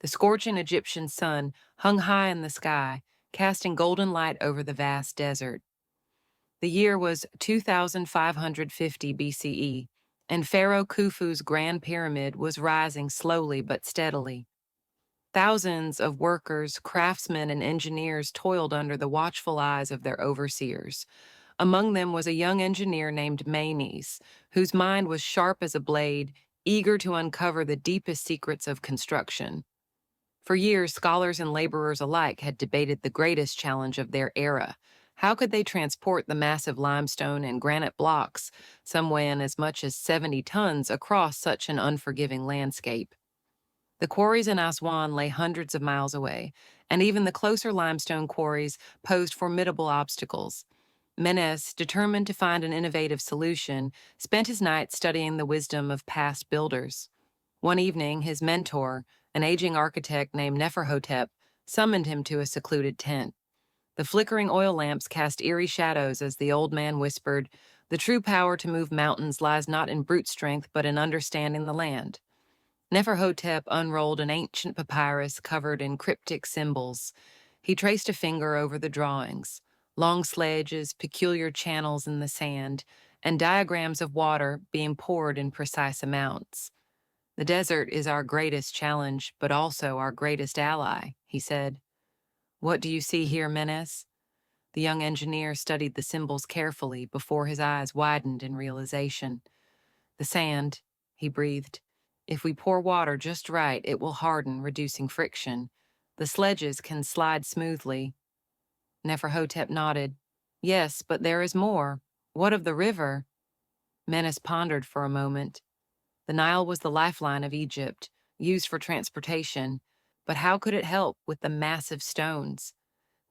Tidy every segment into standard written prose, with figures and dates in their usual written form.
The scorching Egyptian sun hung high in the sky, casting golden light over the vast desert. The year was 2550 BCE, and Pharaoh Khufu's Grand Pyramid was rising slowly but steadily. Thousands of workers, craftsmen, and engineers toiled under the watchful eyes of their overseers. Among them was a young engineer named Manes, whose mind was sharp as a blade, eager to uncover the deepest secrets of construction. For years, scholars and laborers alike had debated the greatest challenge of their era. How could they transport the massive limestone and granite blocks, some weighing as much as 70 tons, across such an unforgiving landscape? The quarries in Aswan lay hundreds of miles away, and even the closer limestone quarries posed formidable obstacles. Menes, determined to find an innovative solution, spent his nights studying the wisdom of past builders. One evening, his mentor, an aging architect named Neferhotep, summoned him to a secluded tent. The flickering oil lamps cast eerie shadows as the old man whispered, "The true power to move mountains lies not in brute strength but in understanding the land." Neferhotep unrolled an ancient papyrus covered in cryptic symbols. He traced a finger over the drawings, long sledges, peculiar channels in the sand, and diagrams of water being poured in precise amounts. "The desert is our greatest challenge, but also our greatest ally," he said. "What do you see here, Menes?" The young engineer studied the symbols carefully before his eyes widened in realization. "The sand," he breathed. "If we pour water just right, it will harden, reducing friction. The sledges can slide smoothly." Neferhotep nodded. "Yes, but there is more. What of the river?" Menes pondered for a moment. The Nile was the lifeline of Egypt, used for transportation, but how could it help with the massive stones?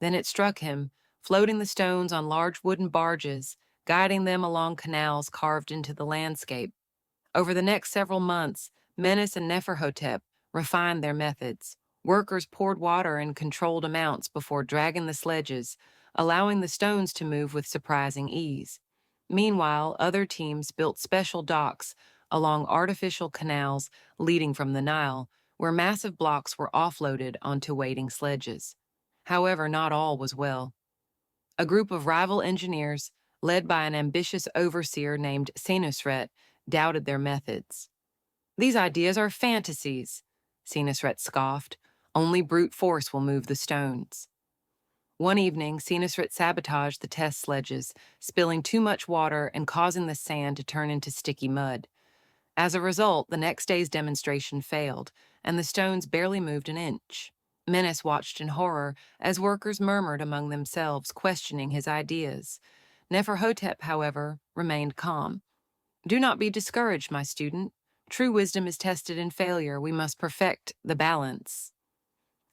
Then it struck him, floating the stones on large wooden barges, guiding them along canals carved into the landscape. Over the next several months, Menes and Neferhotep refined their methods. Workers poured water in controlled amounts before dragging the sledges, allowing the stones to move with surprising ease. Meanwhile, other teams built special docks along artificial canals leading from the Nile, where massive blocks were offloaded onto waiting sledges. However, not all was well. A group of rival engineers, led by an ambitious overseer named Senusret, doubted their methods. "These ideas are fantasies," Senusret scoffed. "Only brute force will move the stones." One evening, Senusret sabotaged the test sledges, spilling too much water and causing the sand to turn into sticky mud. As a result, the next day's demonstration failed, and the stones barely moved an inch. Menes watched in horror as workers murmured among themselves, questioning his ideas. Neferhotep, however, remained calm. "Do not be discouraged, my student. True wisdom is tested in failure. We must perfect the balance."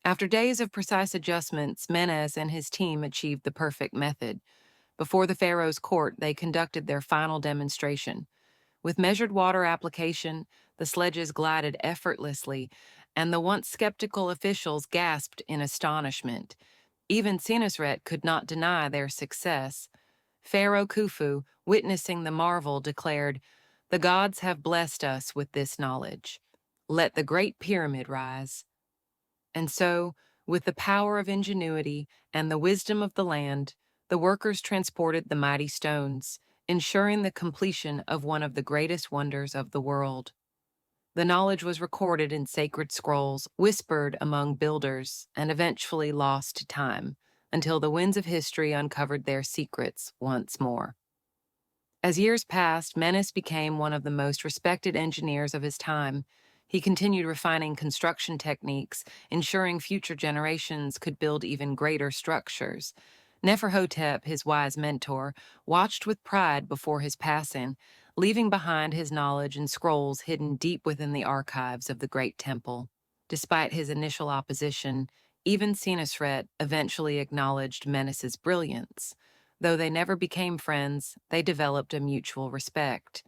After days of precise adjustments, Menes and his team achieved the perfect method. Before the pharaoh's court, they conducted their final demonstration. With measured water application, the sledges glided effortlessly, and the once skeptical officials gasped in astonishment. Even Senusret could not deny their success. Pharaoh Khufu, witnessing the marvel, declared, "The gods have blessed us with this knowledge. Let the great pyramid rise." And so, with the power of ingenuity and the wisdom of the land, the workers transported the mighty stones, ensuring the completion of one of the greatest wonders of the world. The knowledge was recorded in sacred scrolls, whispered among builders, and eventually lost to time, until the winds of history uncovered their secrets once more. As years passed, Menes became one of the most respected engineers of his time. He continued refining construction techniques, ensuring future generations could build even greater structures. Neferhotep, his wise mentor, watched with pride before his passing, leaving behind his knowledge and scrolls hidden deep within the archives of the great temple. Despite his initial opposition, even Senusret eventually acknowledged Menes's brilliance. Though they never became friends, they developed a mutual respect.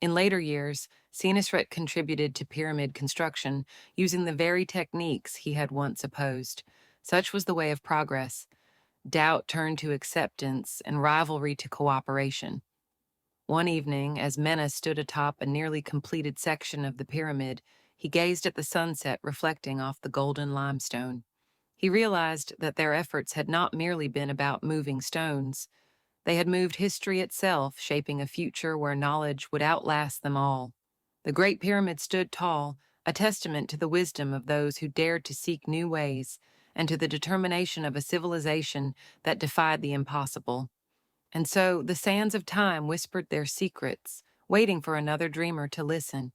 In later years, Senusret contributed to pyramid construction using the very techniques he had once opposed. Such was the way of progress. Doubt turned to acceptance and rivalry to cooperation. One evening, as Menes stood atop a nearly completed section of the pyramid, he gazed at the sunset reflecting off the golden limestone. He realized that their efforts had not merely been about moving stones. They had moved history itself, shaping a future where knowledge would outlast them all. The Great Pyramid stood tall, a testament to the wisdom of those who dared to seek new ways, and to the determination of a civilization that defied the impossible. And so the sands of time whispered their secrets, waiting for another dreamer to listen.